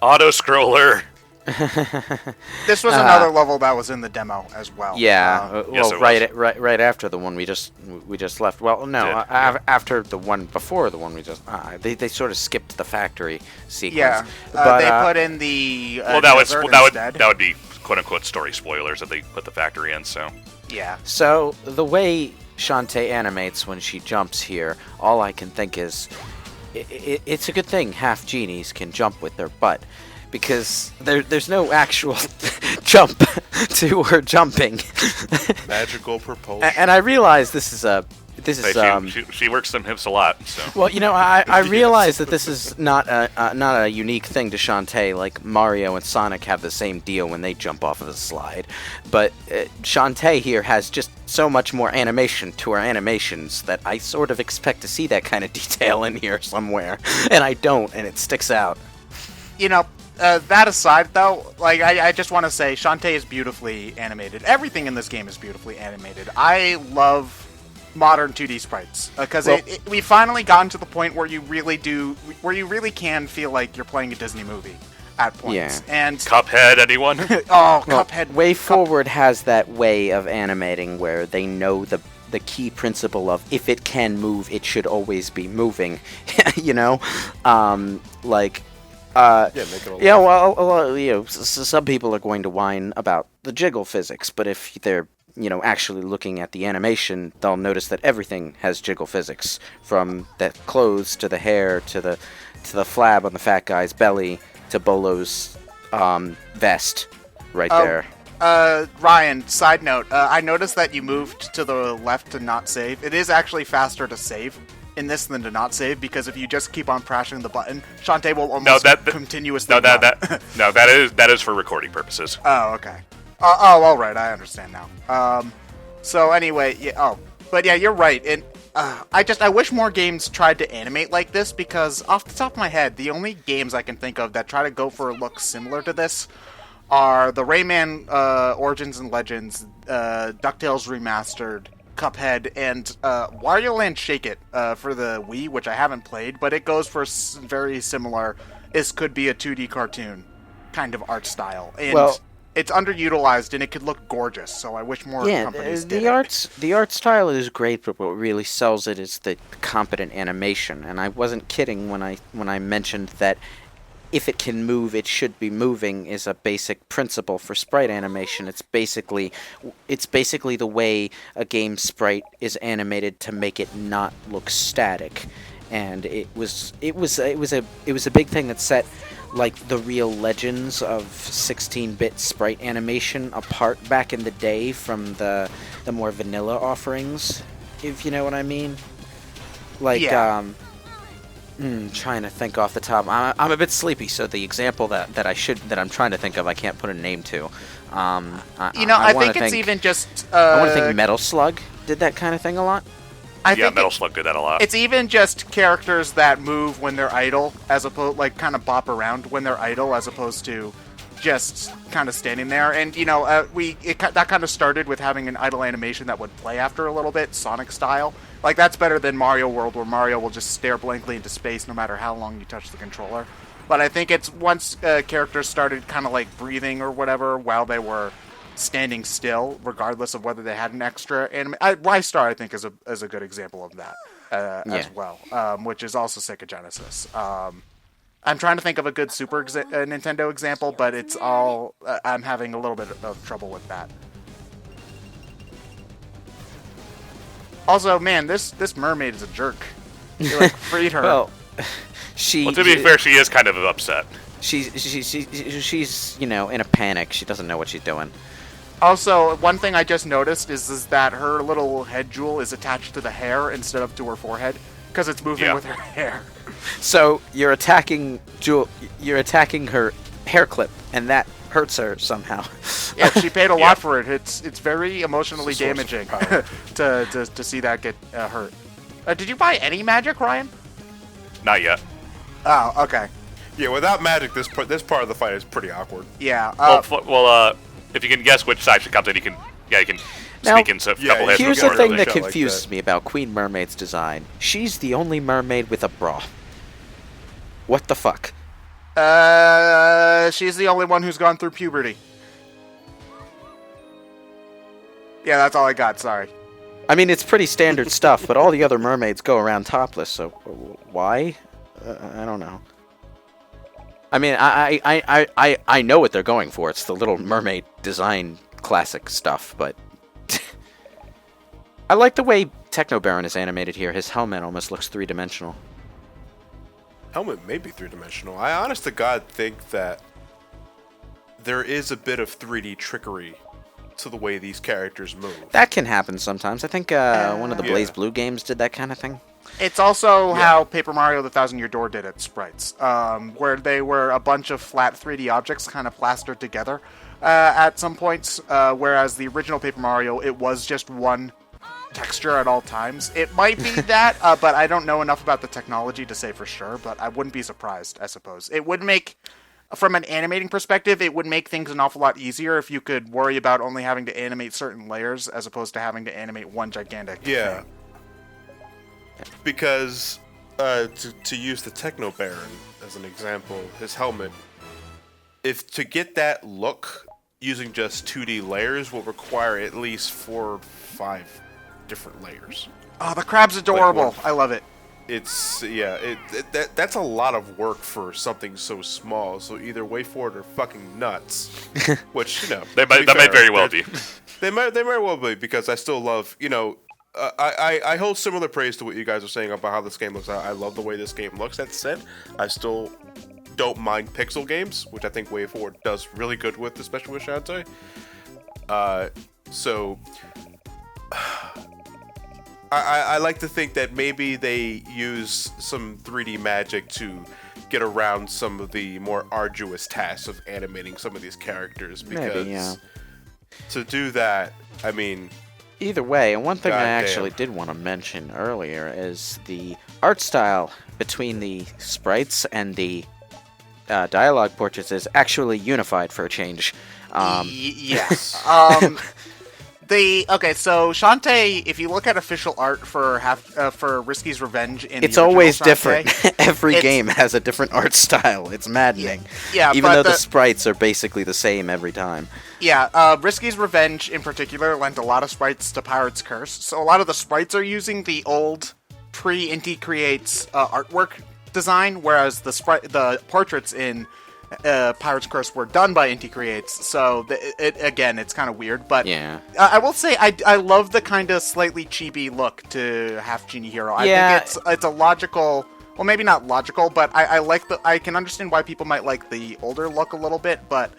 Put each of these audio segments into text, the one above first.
Auto-scroller. This was another level that was in the demo as well. Yeah, yes, right after the one we just left. Well, no, after the one before the one we just they sort of skipped the factory sequence. Yeah, but, they put in the that would be quote unquote story spoilers if they put the factory in. So yeah. So the way Shantae animates when she jumps here, all I can think is it's a good thing half-genies can jump with their butt. Because there's no actual jump to her jumping. Magical propulsion. And I realize she works them hips a lot. So. Well, I realize that this is not a unique thing to Shantae. Like Mario and Sonic have the same deal when they jump off of the slide, but Shantae here has just so much more animation to her animations that I sort of expect to see that kind of detail in here somewhere, and I don't, and it sticks out. That aside, though, like I just want to say, Shantae is beautifully animated. Everything in this game is beautifully animated. I love modern 2D sprites because we finally gotten to the point where you really can feel like you're playing a Disney movie at points. Yeah. And Cuphead, anyone? Cuphead. Way Forward has that way of animating where they know the key principle of if it can move, it should always be moving. Some people are going to whine about the jiggle physics, but if they're, actually looking at the animation, they'll notice that everything has jiggle physics, from the clothes to the hair to the flab on the fat guy's belly to Bolo's vest right there. Ryan, side note, I noticed that you moved to the left to not save. It is actually faster to save in this than to not save, because if you just keep on pressing the button, Shantae will almost continuously that is for recording purposes. Oh, okay. All right, I understand now. So anyway, you're right. And I wish more games tried to animate like this, because off the top of my head, the only games I can think of that try to go for a look similar to this are the Rayman Origins and Legends, DuckTales Remastered, Cuphead, and Wario Land Shake It for the Wii, which I haven't played, but it goes for very similar. This could be a 2D cartoon kind of art style, and it's underutilized and it could look gorgeous. So I wish more companies did it. The art style is great, but what really sells it is the competent animation. And I wasn't kidding when I mentioned that if it can move, it should be moving is a basic principle for sprite animation. It's basically the way a game sprite is animated to make it not look static. And it was a big thing that set like the real legends of 16-bit sprite animation apart back in the day from the more vanilla offerings, if you know what I mean. Trying to think off the top. I'm a bit sleepy, so the example that I'm trying to think of, I can't put a name to. I think it's even just. I want to think Metal Slug did that kind of thing a lot. Metal Slug did that a lot. It's even just characters that move when they're idle, as opposed kind of bop around when they're idle, as opposed to just kind of standing there. And that kind of started with having an idle animation that would play after a little bit, Sonic style. Like, that's better than Mario World, where Mario will just stare blankly into space no matter how long you touch the controller. But I think it's once characters started kind of like breathing or whatever while they were standing still, regardless of whether they had an extra Y-Star, I think, is a good example of that as well, which is also Sega Genesis. I'm trying to think of a good Super Nintendo example, but it's all I'm having a little bit of trouble with that. Also, man, this mermaid is a jerk. You freed her. Well, to be fair, she is kind of upset. She's in a panic. She doesn't know what she's doing. Also, one thing I just noticed is that her little head jewel is attached to the hair instead of to her forehead, because it's moving with her hair. So you're attacking her hair clip, and that hurts her somehow. Yeah, she paid a lot for it. It's very emotionally damaging to see that get hurt. Did you buy any magic, Ryan? Not yet. Oh, okay. Yeah, without magic, this part of the fight is pretty awkward. Yeah. If you can guess which side she comes in, you can sneak in a couple hits. Here's the thing that confuses me about Queen Mermaid's design. She's the only mermaid with a bra. What the fuck? She's the only one who's gone through puberty. Yeah, that's all I got. Sorry. I mean, it's pretty standard stuff, but all the other mermaids go around topless, so why? I don't know. I mean, I know what they're going for. It's the Little Mermaid design classic stuff, but I like the way Techno Baron is animated here. His helmet almost looks three-dimensional. Helmet may be three-dimensional. I honest to God think that there is a bit of 3D trickery to the way these characters move. That can happen sometimes. I think one of the Blaze Blue games did that kind of thing. It's also how Paper Mario the Thousand Year Door did its sprites, where they were a bunch of flat 3D objects kind of plastered together at some points, whereas the original Paper Mario, it was just one texture at all times. It might be that, but I don't know enough about the technology to say for sure, but I wouldn't be surprised, I suppose. It would make, from an animating perspective, it would make things an awful lot easier if you could worry about only having to animate certain layers as opposed to having to animate one gigantic thing. Because, to use the Techno Baron as an example, his helmet, to get that look using just 2D layers will require at least 4 or 5 different layers. Oh, the crab's adorable. I love it. It's, that's a lot of work for something so small, so either wait for it or fucking nuts. Which, they might very well be. They might well be, because I still love, I hold similar praise to what you guys are saying about how this game looks. I love the way this game looks. That said, I still don't mind pixel games, which I think WayForward does really good with, especially with Shantae. So I like to think that maybe they use some 3D magic to get around some of the more arduous tasks of animating some of these characters, because to do that, I mean... Either way, and one thing I actually did want to mention earlier is the art style between the sprites and the dialogue portraits is actually unified for a change. Yes. So Shantae, if you look at official art for Risky's Revenge, it's always different. Every game has a different art style. It's maddening. Yeah, even though the sprites are basically the same every time. Yeah, Risky's Revenge in particular lent a lot of sprites to Pirate's Curse, so a lot of the sprites are using the old pre-Inti Creates artwork design, whereas the portraits in Pirate's Curse were done by Inti Creates, so it's kind of weird, but yeah. I will say I love the kind of slightly chibi look to Half-Genie Hero. I think it's a logical, well, maybe not logical, but I can understand why people might like the older look a little bit, but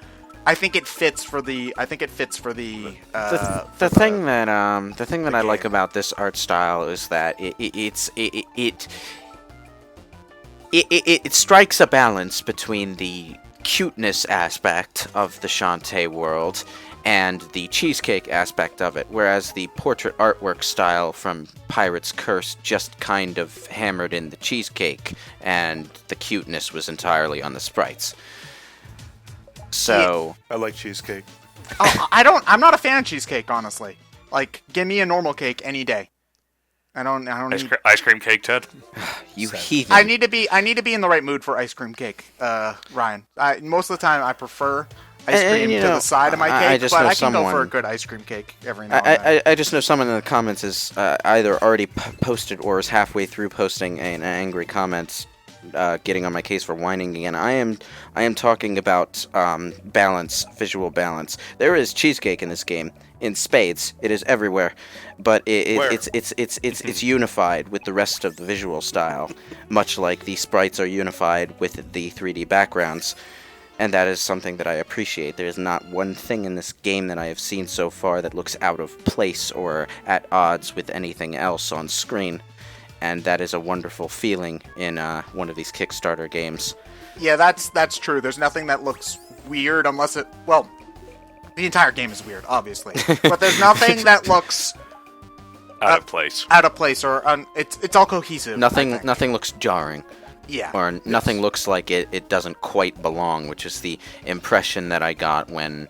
I think it fits for the thing that I like about this art style is that it strikes a balance between the cuteness aspect of the Shantae world and the cheesecake aspect of it, whereas the portrait artwork style from Pirate's Curse just kind of hammered in the cheesecake, and the cuteness was entirely on the sprites. So I like cheesecake. I'm not a fan of cheesecake, honestly. Like, give me a normal cake any day. I don't need ice cream cake, Ted. You heathen. I need to be in the right mood for ice cream cake, Ryan. Most of the time I prefer ice cream to the side of my cake, but I can go for a good ice cream cake every now and then. I just know someone in the comments is either already posted or is halfway through posting an angry comment, getting on my case for whining again. I am talking about balance, visual balance. There is cheesecake in this game. In spades, it is everywhere, but it's unified with the rest of the visual style, much like the sprites are unified with the 3D backgrounds, and that is something that I appreciate. There is not one thing in this game that I have seen so far that looks out of place or at odds with anything else on screen, and that is a wonderful feeling in one of these Kickstarter games. Yeah, that's true. There's nothing that looks weird unless it... Well, the entire game is weird, obviously. But there's nothing that looks... out of place. Out of place, or... it's all cohesive. Nothing looks jarring. Yeah. Or nothing looks like it doesn't quite belong, which is the impression that I got when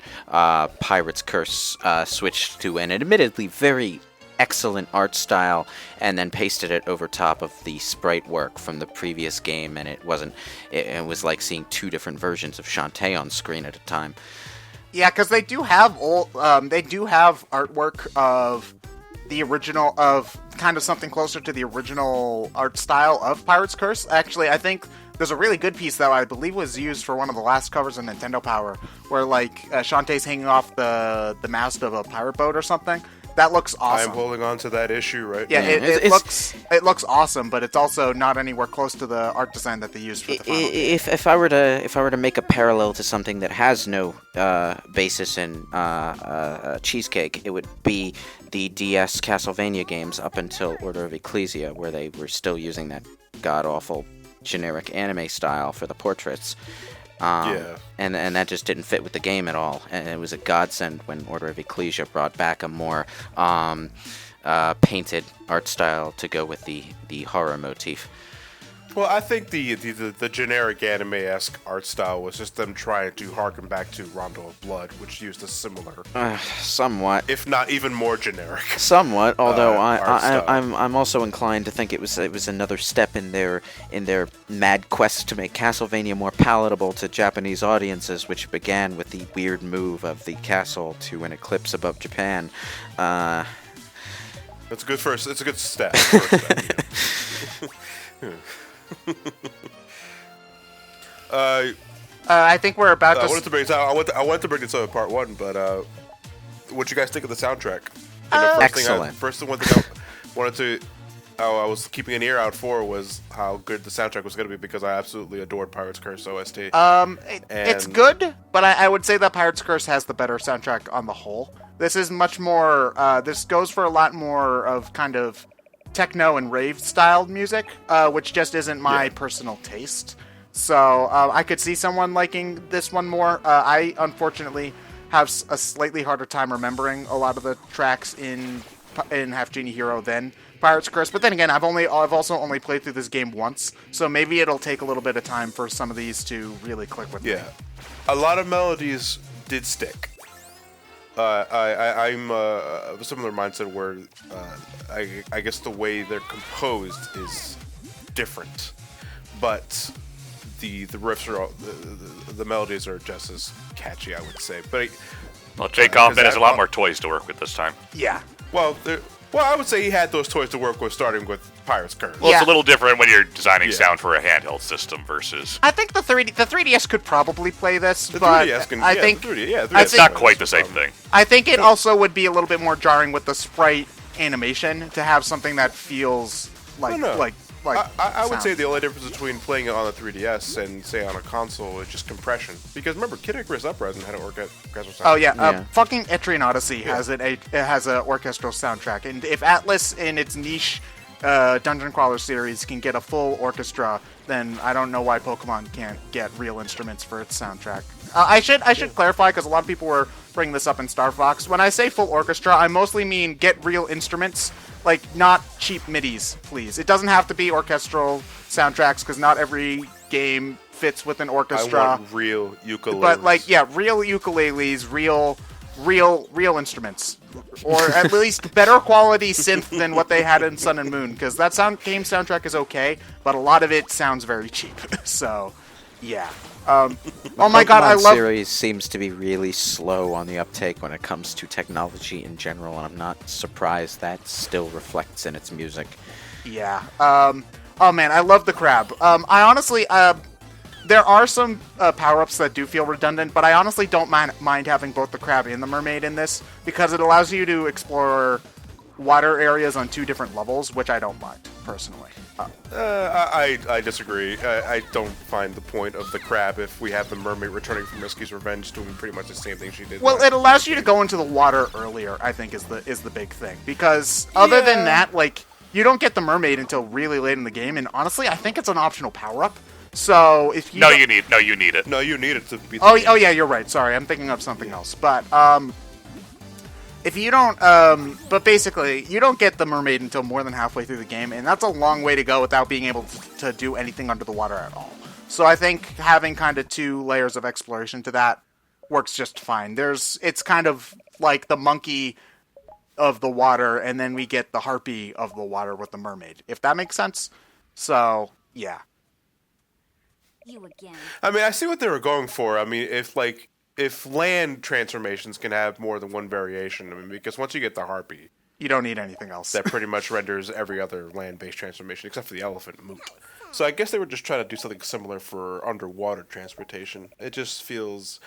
Pirate's Curse switched to an admittedly very excellent art style and then pasted it over top of the sprite work from the previous game, and it wasn't. It was like seeing two different versions of Shantae on screen at a time. Yeah, because they do have artwork of the original, of kind of something closer to the original art style of Pirate's Curse. Actually, I think there's a really good piece that I believe was used for one of the last covers of Nintendo Power, where like Shantae's hanging off the mast of a pirate boat or something. That looks awesome. I'm holding on to that issue right now. now. It looks awesome, but it's also not anywhere close to the art design that they used for the final game. If I were to make a parallel to something that has no basis in Cheesecake, it would be the DS Castlevania games up until Order of Ecclesia, where they were still using that god-awful generic anime style for the portraits. And that just didn't fit with the game at all. And it was a godsend when Order of Ecclesia brought back a more painted art style to go with the horror motif. Well, I think the generic anime-esque art style was just them trying to harken back to Rondo of Blood, which used a similar, somewhat, if not even more generic. Somewhat, although I'm also inclined to think it was another step in their mad quest to make Castlevania more palatable to Japanese audiences, which began with the weird move of the castle to an eclipse above Japan. That's a good first. It's a good step. I think we're about to. I wanted to bring this up in part one, but what you guys think of the soundtrack? Excellent. First one thing I wanted to. I was keeping an ear out for was how good the soundtrack was going to be, because I absolutely adored Pirate's Curse OST. It's good, but I would say that Pirate's Curse has the better soundtrack on the whole. This is much more. This goes for a lot more of kind of techno and rave styled music, which just isn't my personal taste. So I could see someone liking this one more. I unfortunately have a slightly harder time remembering a lot of the tracks in Half-Genie Hero than Pirate's Curse. But then again, I've also only played through this game once, so maybe it'll take a little bit of time for some of these to really click with me. Yeah, a lot of melodies did stick. I'm of a similar mindset where I guess the way they're composed is different, but the riffs are the melodies are just as catchy, I would say. But Jake Kaufman has a lot more toys to work with this time. Yeah. Well, I would say he had those toys to work with, starting with Pirate's Curse. Well, it's a little different when you're designing sound for a handheld system versus. I think the 3DS could probably play this, the but 3DS can, I think it's not quite the same thing. I think it also would be a little bit more jarring with the sprite animation to have something that feels like I would say the only difference between playing it on the 3DS and say on a console is just compression. Because remember, Kid Icarus Uprising had an orchestral soundtrack. Oh yeah, fucking Etrian Odyssey has an orchestral soundtrack, and if Atlas in its niche Dungeon Crawler series can get a full orchestra, then I don't know why Pokemon can't get real instruments for its soundtrack. I should clarify, because a lot of people were bringing this up in Star Fox. When I say full orchestra, I mostly mean get real instruments. Like, not cheap MIDIs, please. It doesn't have to be orchestral soundtracks, because not every game fits with an orchestra. I want real ukuleles. But, real ukuleles, real instruments. Or at least better quality synth than what they had in Sun and Moon, because that game soundtrack is okay, but a lot of it sounds very cheap. So, yeah. Oh my god, I love... The series seems to be really slow on the uptake when it comes to technology in general, and I'm not surprised that still reflects in its music. Yeah. Oh man, I love the crab. I honestly... there are some power-ups that do feel redundant, but I honestly don't mind having both the crab and the mermaid in this, because it allows you to explore water areas on two different levels, which I don't mind, personally. I disagree. I don't find the point of the crab if we have the mermaid returning from Risky's Revenge doing pretty much the same thing she did. Well, it allows you to go into the water earlier, I think, is the big thing. Because other than that, you don't get the mermaid until really late in the game, and honestly, I think it's an optional power-up. So if you you need it. No, you need it to beat. Oh yeah, you're right. Sorry, I'm thinking of something else. But if you don't, but basically, you don't get the mermaid until more than halfway through the game, and that's a long way to go without being able to do anything under the water at all. So I think having kind of 2 layers of exploration to that works just fine. It's kind of like the monkey of the water, and then we get the harpy of the water with the mermaid, if that makes sense. So, yeah. You again. I mean, I see what they were going for. I mean, if land transformations can have more than one variation, I mean, because once you get the harpy, you don't need anything else. That pretty much renders every other land-based transformation, except for the elephant, moot. So I guess they were just trying to do something similar for underwater transportation. It just feels...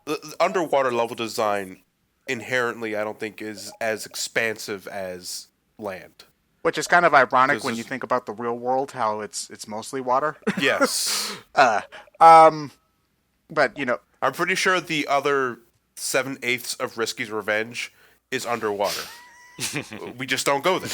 The underwater level design inherently, I don't think, is as expansive as land. Which is kind of ironic when you think about the real world, how it's mostly water. Yes. But, you know... I'm pretty sure the other 7/8 of Risky's Revenge is underwater. We just don't go there.